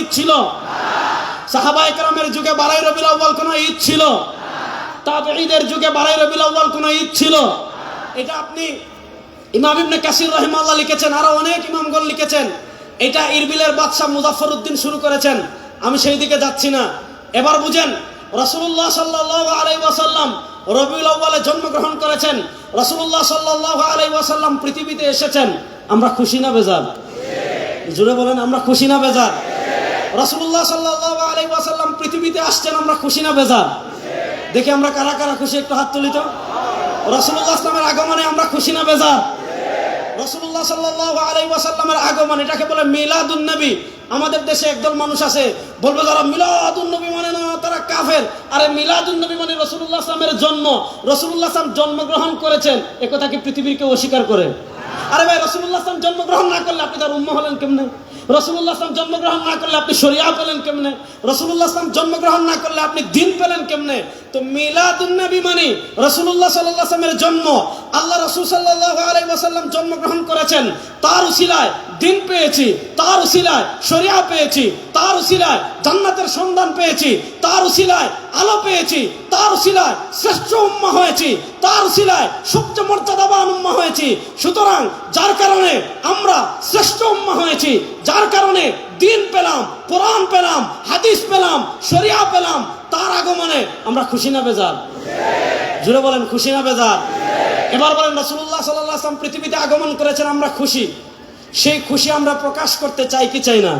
ঈদ ছিল? সাহাবায়ে কেরামের যুগে 12ই রবিউল আউয়াল কোনো ঈদ ছিল? তাবেঈদের যুগে 12ই রবিউল আউয়াল কোনো ঈদ ছিল? এটা আপনি ইমাম ইবনে কাসির রাহিমাহুল্লাহ লিখেছেন, আরো অনেক ইমামগণ লিখেছেন। এটা ইরবিলের বাদশা মুজাফফরউদ্দিন শুরু করেছেন, আমি সেই দিকে যাচ্ছি না। এবার বুঝেন, রাসূলুল্লাহ সাল্লাল্লাহু আলাইহি ওয়াসাল্লাম রবিউল আউয়ালে জন্মগ্রহণ করেছেন, রাসূলুল্লাহ সাল্লাল্লাহু আলাইহি ওয়াসাল্লাম পৃথিবীতে এসেছেন। আমরা খুশি না বেজার? জোরে বলেন, আমরা খুশি না বেজার? রাসূলুল্লাহ সাল্লাল্লাহু আলাইহি ওয়াসাল্লাম পৃথিবীতে আসছেন, আমরা খুশি না বেজার? দেখি আমরা কারা কারা খুশি, একটু হাত তুলি তো। রাসূলুল্লাহ সাল্লামের আগমনে আমরা খুশি না বেজার? রাসূলুল্লাহ সাল্লাল্লাহু আলাইহি ওয়াসাল্লামের আগমন, এটাকে বলে মিলাদুন নবী। আমাদের দেশে একদল মানুষ আছে, বলবে যারা মিলাদুন নবী মানে না তারা কাফের। আরে মিলাদুন নবী মানে রাসূলুল্লাহ সাল্লামের জন্ম, রাসূলুল্লাহ সাল্লাম জন্মগ্রহণ করেছেন, এ কথা কি পৃথিবীর কেউ অস্বীকার করে? আরে ভাই, রাসূলুল্লাহ সাল্লাম জন্মগ্রহণ না করলে আপনি তার উম্মাহ হলেন কেমনে? রাসূলুল্লাহ সাল্লাম জন্মগ্রহণ না করলে আপনি শরিয়া পেলেন কেমনে? রাসূলুল্লাহ সাল্লাম জন্মগ্রহণ না করলে আপনি দ্বীন পেলেন কেমনে? তো মিলাদুন নবী মানে রাসূলুল্লাহ সাল্লাল্লাহু আলাইহি ওয়াসাল্লামের জন্ম। আল্লাহ রাসূল সাল্লাল্লাহু আলাইহি ওয়াসাল্লাম জন্মগ্রহণ করেছেন, তার উসিলায় দ্বীন পেয়েছি, তার উসিলায় শরিয়া পেয়েছি, তার উসিলায় জান্নাতের সন্ধান পেয়েছি, তার উসিলায় আলো পেয়েছি, তার উসিলায় শ্রেষ্ঠ উম্মাহ হয়েছি, তার উসিলায় সবচেয়ে মর্যাদাবান উম্মাহ হয়েছি। সুতরাং যার কারণে আমরা শ্রেষ্ঠ উম্মাহ হয়েছি, যার কারণে দ্বীন পেলাম, কোরআন পেলাম, হাদিস পেলাম, শরিয়া পেলাম, তার আগমনে আমরা খুশি না বেজার? জোরে বলেন, খুশি না বেজার? এবার বলেন, রাসূলুল্লাহ সাল্লাল্লাহু আলাইহি ওয়াসাল্লাম পৃথিবীতে আগমন করেছেন, আমরা খুশি। সেই খুশি আমরা প্রকাশ করতে চাই কি চাই না?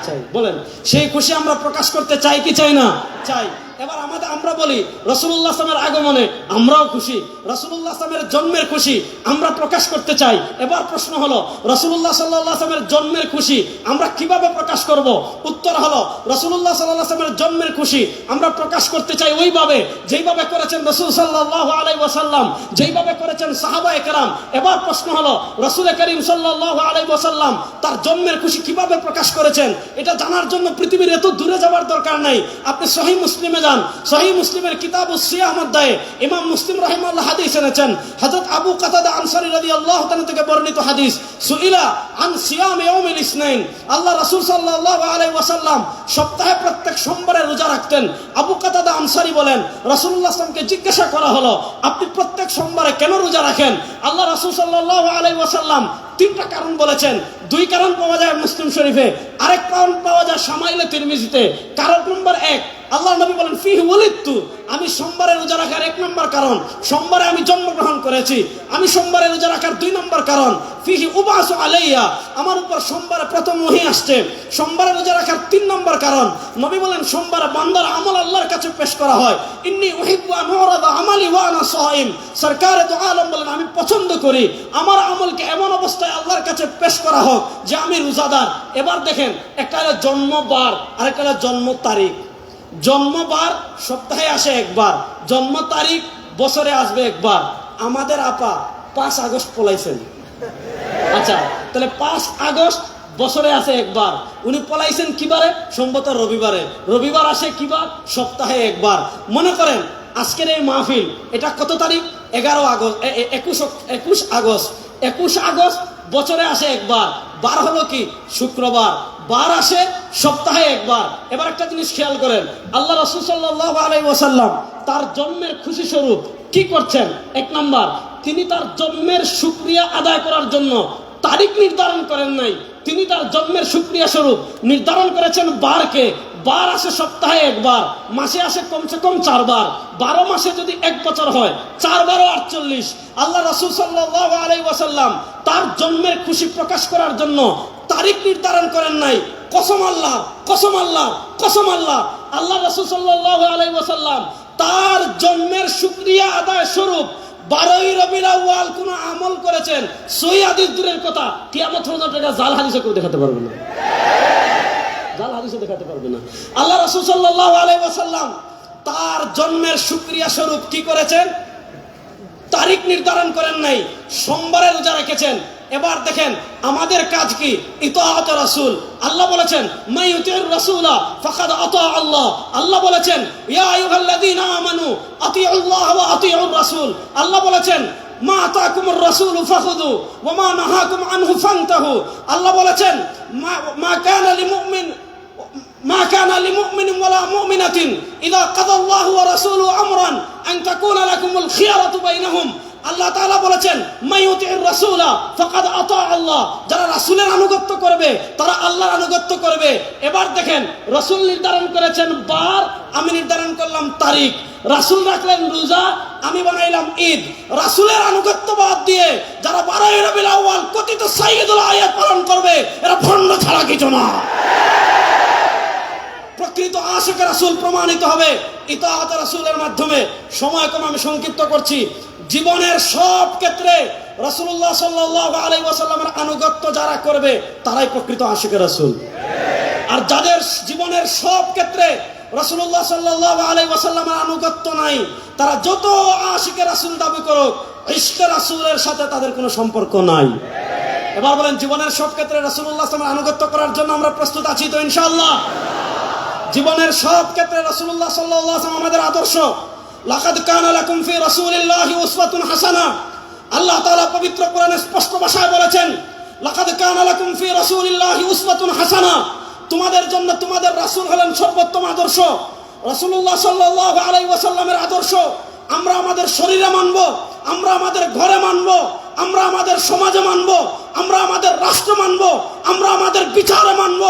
চাই। বলেন, সেই খুশি আমরা প্রকাশ করতে চাই কি চাই না? চাই। এবার আমরা বলি রাসূলুল্লাহ সাল্লাল্লাহু আলাইহি ওয়াসাল্লামের আগমনে আমরাও খুশি, রাসূলুল্লাহ সাল্লাল্লাহু আলাইহি ওয়াসাল্লামের জন্মের খুশি আমরা প্রকাশ করতে চাই। এবার প্রশ্ন হলো, রাসূলুল্লাহ সাল্লাল্লাহু আলাইহি ওয়াসাল্লামের জন্মের খুশি আমরা কিভাবে প্রকাশ করব? উত্তর হলো, রাসূলুল্লাহ সাল্লাল্লাহু আলাইহি ওয়াসাল্লামের জন্মের খুশি আমরা প্রকাশ করতে চাই ওইভাবে যেইভাবে করেছেন রাসূল সাল্লাল্লাহু আলাইহি ওয়াসাল্লাম, যেইভাবে করেছেন সাহাবায়ে কেরাম। এবার প্রশ্ন হলো, রাসূল করিম সাল্লাল্লাহু আলাইহি ওয়াসাল্লাম তার জন্মের খুশি কিভাবে প্রকাশ করেছেন? এটা জানার জন্য পৃথিবীর এত দূরে যাওয়ার দরকার নাই। আপনি সহিহ মুসলিমে যান, সহিহ মুসলিমের কিতাবুস সিয়াম অধ্যায়ে ইমাম মুসলিম রাহিমাহুল্লাহ হাদিস এনেছেন। হযরত আবু কাতাদা আনসারী রাদিয়াল্লাহু তাআলা থেকে বর্ণিত হাদিস, সুইলা আন সিয়াম ইয়াউমিল ইসনাইন। আল্লাহ রাসূল সাল্লাল্লাহু আলাইহি ওয়াসাল্লাম সপ্তাহে প্রত্যেক সোমবারে রোজা রাখতেন। আবু কাতাদা আনসারী বলেন, রাসূলুল্লাহ সাল্লাল্লাহু আলাইহি ওয়াসাল্লামকে জিজ্ঞাসা করা হলো, আপনি প্রত্যেক সোমবারে কেন রোজা রাখেন? আল্লাহ রাসূল সাল্লাল্লাহু আলাইহি ওয়াসাল্লাম তিনটা কারণ বলেছেন। দুই কারণ পাওয়া যায় মুসলিম শরীফে, আরেক কারণ পাওয়া যায় শামাইলে তিরমিজিতে। কারণ নম্বর 1, আল্লাহ নবী বলেন, ফিহি ওয়ালিদতু, আমি সোমবারে রোজা রাখার 1 নম্বর কারণ, সোমবারে আমি জন্মগ্রহণ করেছি। আমি সোমবারে রোজা রাখার 2 নম্বর কারণ, ফিহি উবাসু আলাইয়া, আমার উপর সোমবারে প্রথম ওহী আসছে। সোমবারে রোজা রাখার 3 নম্বর কারণ, নবী বলেন সোমবারে বান্দার আমল আল্লাহর কাছে পেশ করা হয়। ইন্নী উহিব্বু আন উরাদা আমালি ওয়া আনা সাইম, সরকারে দু আলম বলেন, আমি পছন্দ করি আমার আমলকে এমন অবস্থায় আল্লাহর কাছে পেশ করা হোক যে আমি রোজাদার। এবার দেখেন, একটা হলো জন্মবার আর একটা হলো জন্ম তারিখ। জন্মবার সপ্তাহে আসে একবার, জন্ম তারিখ বছরে আসবে একবার। আমাদের আপা 5 আগস্ট পলাইছেন। আচ্ছা, তাহলে 5 আগস্ট বছরে আসে একবার। উনি পলাইছেন কিবারে? সম্ভবত রবিবারে। রবিবার আসে কিবার? সপ্তাহে একবার। মনে করেন আজকের এই মাহফিল, এটা কত তারিখ? 11 আগস্ট, 21 আগস্ট। 21 আগস্ট বছরে আসে একবার। বার হলো কি? শুক্রবার। বার আসে সপ্তাহে একবার। এবার একটা জিনিস খেয়াল করেন, আল্লাহ রাসূল সাল্লাল্লাহু আলাইহি ওয়াসাল্লাম তার জন্মের খুশি স্বরূপ কি করছেন? 1 নাম্বার, তিনি তার জন্মের শুকরিয়া আদায় করার জন্য তারিখ নির্ধারণ করেন নাই, তিনি তার জন্মের শুকরিয়া স্বরূপ নির্ধারণ করেছেন বারকে। বার আসে সপ্তাহে একবার, মাসে আসে কমসে কম 4 বার। 12 মাসে যদি 1 বছর হয়, 4 বার 48। আল্লাহ রাসূল সাল্লাল্লাহু আলাইহি ওয়াসাল্লাম তার জন্মের খুশি প্রকাশ করার জন্য তারিখ নির্ধারণ করেন নাই। কসম আল্লাহ, কসম আল্লাহ, কসম আল্লাহ, আল্লাহ রাসূল সাল্লাল্লাহু আলাইহি ওয়াসাল্লাম তার জন্মের শুকরিয়া আদায় স্বরূপ 12ই রবিউল আউয়াল কোন আমল করেছেন, সহিহ হাদিস দূরের কথা, কিয়ামত পর্যন্ত এটা জাল হাদিসে কেউ দেখাতে পারবে না। জাল হাদিসে দেখাতে পারবে না। আল্লাহ রাসূল সাল্লাল্লাহু আলাইহি ওয়াসাল্লাম তার জন্মের শুকরিয়া স্বরূপ কি করেছেন? তারিখ নির্ধারণ করেন নাই, সোমবারে রোজা রেখেছেন। এবার দেখেন আমাদের কাজ কি? ইতাআত রাসূল। আল্লাহ বলেছেন, মান ইউতিউর রাসূলা ফাকাদ আতা আল্লাহ। আল্লাহ বলেছেন, ইয়া আইয়ুহাল্লাযীনা আমানু আতিউল্লাহ ওয়া আতিউর রাসূল। আল্লাহ বলেছেন, মা আতাকুমুর রাসূলু ফাখুযু ওয়া মা নাহাকুম আনহু ফান্তাহু। আল্লাহ বলেছেন, মা কানা লিমুমিন কানা লিমুমিনিন ওয়ালা মুমিনাতিন ইযা কাদাল্লাহু ওয়া রাসূলুহু আমরান আন তাকুনা লাকুমুল খিয়ারাতু বাইনাহুম। আল্লাহ তাআলা বলেছেন মাইয়ুতির রাসূলা ফাকাদ আতা আল্লাহ, যারা রাসূলের আনুগত্য করবে তারা আল্লাহর আনুগত্য করবে। এবার দেখেন, রাসূল নির্ধারণ করেছেন বার, আমি নির্ধারণ করলাম তারিখ। রাসূল রাখলেন রোজা, আমি বানাইলাম ঈদ। রাসূলের আনুগত্য বাদ দিয়ে যারা 12 রবিউল আউয়াল কথিত সাইয়্যিদুল আয়াত পালন করবে, এরা ভণ্ড ছাড়া কিছু না। প্রকৃত আশিকে রাসূল প্রমাণিত হবে ইতাআত রাসূলের মাধ্যমে। সময় কম, আমি সংক্ষিপ্ত করছি। জীবনের সব ক্ষেত্রে রাসূলুল্লাহ সাল্লাল্লাহু আলাইহি ওয়াসাল্লামের আনুগত্য যারা করবে তারাই প্রকৃত আশিকে রাসূল। আর যাদের জীবনের সব ক্ষেত্রে রাসূলুল্লাহ সাল্লাল্লাহু আলাইহি ওয়াসাল্লামের আনুগত্য নাই, তারা যত আশিকে রাসূল দাবি করুক, ইশকে রাসূলের সাথে তাদের কোনো সম্পর্ক নাই। এবার বলেন, জীবনের সব ক্ষেত্রে রাসূলুল্লাহ সাল্লাল্লাহু আলাইহি ওয়াসাল্লামের আনুগত্য করার জন্য আমরা প্রস্তুত আছি তো ইনশাআল্লাহ? জীবনের সব ক্ষেত্রে রাসূলুল্লাহ সাল্লাল্লাহু আলাইহি ওয়াসাল্লাম আমাদের আদর্শ। লাকাদ কানা লাকুম ফি রাসূলিল্লাহি উসওয়াতুন হাসানাহ। আল্লাহ তাআলা পবিত্র কোরআনে স্পষ্ট ভাষায় বলেছেন, লাকাদ কানা লাকুম ফি রাসূলিল্লাহি উসওয়াতুন হাসানাহ। তোমাদের জন্য তোমাদের রাসূল হলেন সর্বোত্তম আদর্শ। রাসূলুল্লাহ সাল্লাল্লাহু আলাইহি ওয়াসাল্লামের আদর্শ আমরা আমাদের শরীরে মানব, আমরা আমাদের ঘরে মানব, আমরা আমাদের সমাজে মানব, আমরা আমাদের রাষ্ট্র মানব, আমরা আমাদের বিচারে মানব,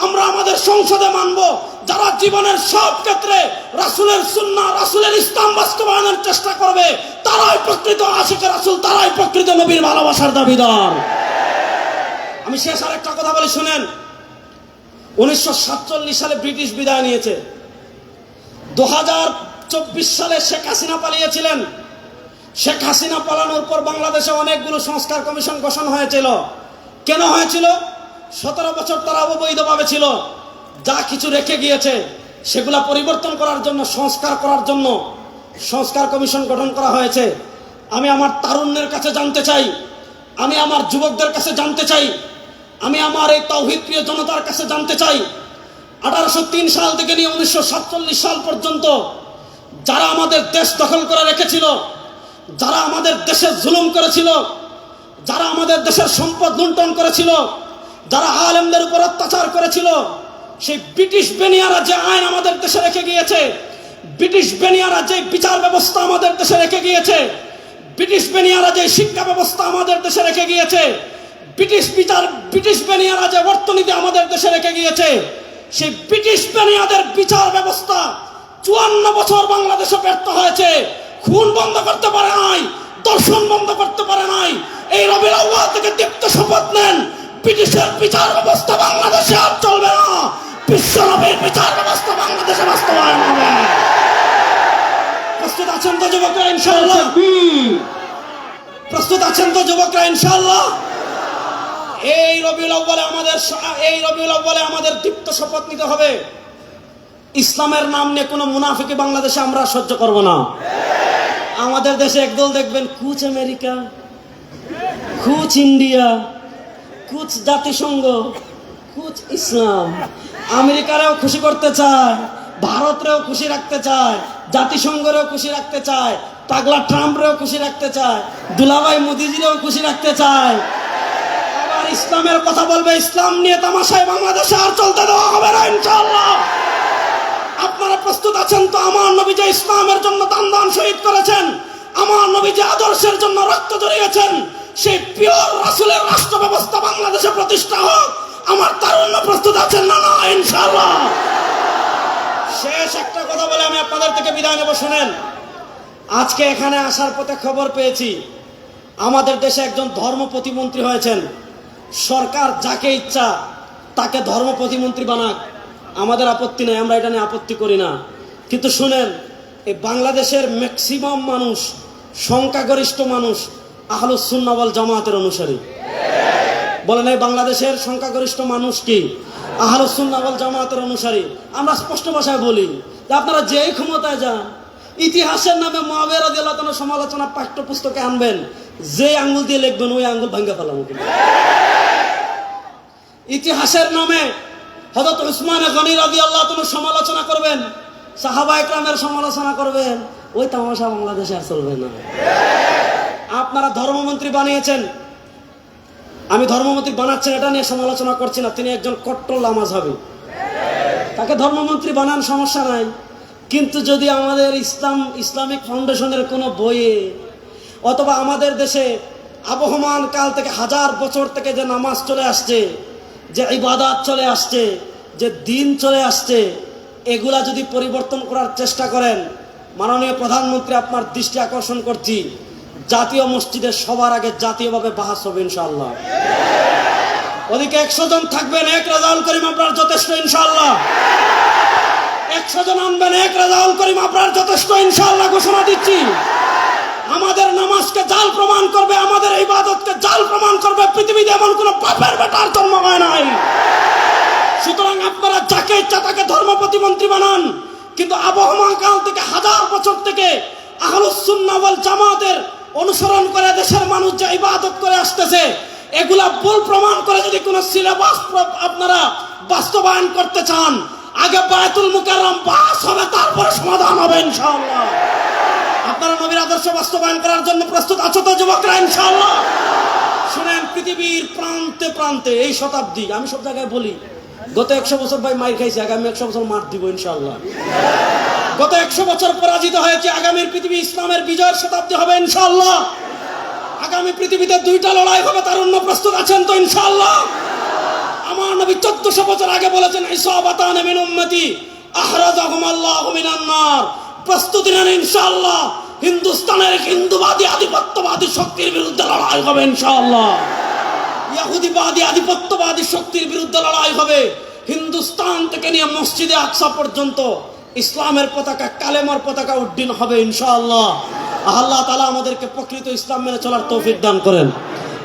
আমরা আমাদের সংসদে মানব। যারা জীবনের সব ক্ষেত্রে রাসূলের সুন্নাহ, রাসূলের ইসলাম বাস্তবায়নের চেষ্টা করবে, তারাই প্রকৃত আশিকে রাসূল, তারাই প্রকৃত নবীর ভালোবাসার দাবিদার। আমি শেষ আরেকটা কথা বলি, শুনেন। 1947 সালে ব্রিটিশ বিদায় নিয়েছে। 2024 সালে শেখ হাসিনা পালিয়েছিলেন। শেখ হাসিনা পালানোর পর বাংলাদেশে অনেকগুলো সংস্কার কমিশন গঠন হয়েছিল। কেন হয়েছিল? 17 বছর তারা অবৈধভাবে ছিল। যা কিছু রেখে গিয়েছে সেগুলা পরিবর্তন করার জন্য, সংস্কার করার জন্য সংস্কার কমিশন গঠন করা হয়েছে। আমি আমার তারুণ্যের কাছে জানতে চাই, আমি আমার যুবকদের কাছে জানতে চাই, আমি আমার এই তাওহীদ প্রিয় জনতার কাছে জানতে চাই, 1803 সাল থেকে নিয়ে 1947 সাল পর্যন্ত যারা আমাদের দেশ দখল করে রেখেছিল, যারা আমাদের দেশে জুলুম করেছিল, যারা আমাদের দেশের সম্পদ লুণ্ঠন করেছিল, যারা আলেমদের উপর অত্যাচার করেছিল, সেই ব্রিটিশ বেনিয়ারা যে আইন আমাদের দেশে রেখে গিয়েছে, ব্রিটিশ বেনিয়ারা যে বিচার ব্যবস্থা আমাদের দেশে রেখে গিয়েছে, ব্রিটিশ বেনিয়ারা যে শিক্ষা ব্যবস্থা আমাদের দেশে রেখে গিয়েছে, ব্রিটিশ বেনিয়ারা যে অর্থনীতি আমাদের দেশে রেখে গিয়েছে, সেই ব্রিটিশ বেনিয়াদের বিচার ব্যবস্থা 54 বছর বাংলাদেশে ব্যর্থ হয়েছে। খুন বন্ধ করতে পারে নাই, দর্শন বন্ধ করতে পারে নাই। এই রবিউল আউয়াল থেকে দীপ্ত শপথ নেন, ব্রিটিশের বিচার ব্যবস্থা বাংলাদেশে আর চলবে না, বিশ্ব নবীর বিচার ব্যবস্থা বাংলাদেশে বাস্তবায়ন হবে। প্রস্তুত আছেন তো যুবকরা ইনশাআল্লাহ? প্রস্তুত আছেন তো যুবকরা ইনশাআল্লাহ? এই রবিউল আউয়ালে আমাদের দীপ্ত শপথ নিতে হবে, ইসলামের নাম নিয়ে কোনো মুনাফিকি বাংলাদেশে আমরা সহ্য করব না। আমাদের দেশে একদল দেখবেন কুচ আমেরিকা, কুচ ইন্ডিয়া, কুচ জাতিসংঘ, কুচ ইসলাম। আমেরিকারেও খুশি করতে চায়, ভারতরেও খুশি রাখতে চায়, জাতিসংঘরেও খুশি রাখতে চায়, পাগলা ট্রাম্পরেও খুশি রাখতে চায়, দুলাভাই মোদিজিরেও খুশি রাখতে চায়। আবার ইসলামের কথা বলবে, ইসলাম নিয়ে তামাশায় বাংলাদেশে আর চলতে দেওয়া হবে না ইনশাআল্লাহ। আপনারা প্রস্তুত আছেন তো? আমার নবী যে ইসলামের জন্য দান শহীদ করেছেন, আমার নবী যে আদর্শের জন্য রক্ত ঝরিয়েছেন, সেই পিওর রাসূলের রাষ্ট্র ব্যবস্থা বাংলাদেশে প্রতিষ্ঠা হোক। আমার তারুণ্য প্রস্তুত আছেন না? না ইনশাআল্লাহ। শেষ একটা কথা বলে আমি আপনাদের থেকে বিদায় নেব, শুনেন। আজকে এখানে আসার পথে খবর পেয়েছি আমাদের দেশে একজন ধর্ম প্রতিমন্ত্রী হয়েছেন। সরকার যাকে ইচ্ছা তাকে ধর্ম প্রতিমন্ত্রী বানাক, আমাদের আপত্তি নেই, আমরা এটা নিয়ে আপত্তি করি না। কিন্তু শুনেন, এই বাংলাদেশের ম্যাক্সিমাম মানুষ, সংখ্যাগরিষ্ঠ মানুষ আহলুস সুন্নাহ ওয়াল জামাতের অনুসারী। বলেন, এই বাংলাদেশের সংখ্যাগরিষ্ঠ মানুষ কি? আহলুস সুন্নাহ ওয়াল জামাতের অনুসারী। আমরা স্পষ্ট ভাষায় বলি যে আপনারা যেই ক্ষমতায় যান, ইতিহাসের নামে মুআবিয়া রাদিয়াল্লাহু তাআলার সমালোচনা পাঠ্যপুস্তকে আনবেন, যে আঙ্গুল দিয়ে লিখবেন ওই আঙ্গুল ভাঙা ফেলাবো। ইতিহাসের নামে হযরত উসমান গনি রাদিয়াল্লাহু তাআলার সমালোচনা করবেন, সাহাবা ইকরামের সমালোচনা করবেন, ওই তামাশা বাংলাদেশে আর চলবে না। আপনারা ধর্মমন্ত্রী বানিয়েছেন, আমি ধর্মমন্ত্রী বানাচ্ছেন এটা নিয়ে সমালোচনা করছি না, তিনি একজন কট্টর লামাযহাবী। তাকে ধর্মমন্ত্রী বানান, সমস্যা নাই। কিন্তু যদি আমাদের ইসলামিক ফাউন্ডেশনের কোনো বইয়ে অথবা আমাদের দেশে আবহমান কাল থেকে হাজার বছর থেকে যে নামাজ চলে আসছে, যে ইবাদত চলে আসছে, যে দিন চলে আসছে, এগুলা যদি পরিবর্তন করার চেষ্টা করেন, মাননীয় প্রধানমন্ত্রী আপনার দৃষ্টি আকর্ষণ করছি, জাতীয় মসজিদে সবার আগে জাতীয়ভাবে বাহাস হবে ইনশাআল্লাহ। ওদিকে 100 জন থাকবেন, এক রেজাউল করিম আপনার যথেষ্ট ইনশাআল্লাহ। 100 জন আনবেন, এক রেজাউল করিম আপনার যথেষ্ট ইনশাআল্লাহ ঘোষণা দিচ্ছি। আমাদের নামাজকে জাল প্রমাণ করবে, আমাদের ইবাদতকে জাল প্রমাণ করবে পৃথিবীতে এমন কোন পাপের বেটার জন্ম হয় নাই। সুতরাং আপনারা যাকে ইচ্ছা তাকে ধর্ম প্রতিমন্ত্রী বানান, কিন্তু আবহমান কাল থেকে হাজার বছর থেকে আহলুস সুন্নাহ ওয়াল জামাতের অনুসরণ করে দেশের মানুষ যে ইবাদত করে আসতেছে, এগুলা ভুল প্রমাণ করে যদি কোন সিলেবাস আপনারা বাস্তবায়ন করতে চান, আগে বায়তুল মুকাররম বাস হবে, তারপরে সমাধান হবে ইনশাআল্লাহ। আপনারা নবীর আদর্শ বাস্তবায়ন করার জন্য প্রস্তুত আছো তো যুবকরা ইনশাআল্লাহ? শুনেন, পৃথিবীর প্রান্তে প্রান্তে এই শতাব্দী, আমি সব জায়গায় বলি, গত 100 বছর ভাই মার খাইছে, আগামী 100 বছর মার দিব ইনশাআল্লাহ। গত 100 বছর পরাজিত হয়েছে, আগামীর পৃথিবী ইসলামের বিজয়ের শতাব্দী হবে ইনশাআল্লাহ। আগামী পৃথিবীতে 2টা লড়াই হবে, তারুণ্য প্রস্তুত আছেন তো ইনশাআল্লাহ? আমার নবী 1400 বছর আগে বলেছেন, ইসাবাতান মিন উম্মতি আহরাজাহুম আল্লাহু মিনান নার। প্রস্তুতি নেন ইনশাআল্লাহ। হিন্দুস্তানের হিন্দুবাদী আধিপত্যবাদী শক্তির বিরুদ্ধে লড়াই হবে ইনশাআল্লাহ। ইহুদিবাদী আধিপত্যবাদী শক্তির বিরুদ্ধে লড়াই হবে। হিন্দুস্তান থেকে নিয়ে মসজিদে আকসা পর্যন্ত ইসলামের পতাকা, কালেমার পতাকা উড্ডীন হবে ইনশাআল্লাহ। আল্লাহ তাআলা আমাদেরকে প্রকৃত ইসলাম মেনে চলার তৌফিক দান করেন।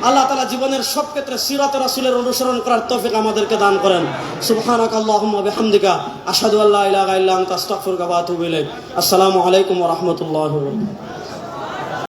আল্লাহ তাআলা জীবনের সব ক্ষেত্রে সিরাত রাসূলের অনুসরণ করার তৌফিক আমাদেরকে দান করেন। সুবহানাকা আল্লাহুম্মা বিহামদিকা আশহাদু আল্লা ইলাহা ইল্লা আনতা আস্তাগফিরুকা ওয়া আতুবু ইলাইক। আসসালামু আলাইকুম ওয়া রাহমাতুল্লাহি ওয়া বারাকাতুহু।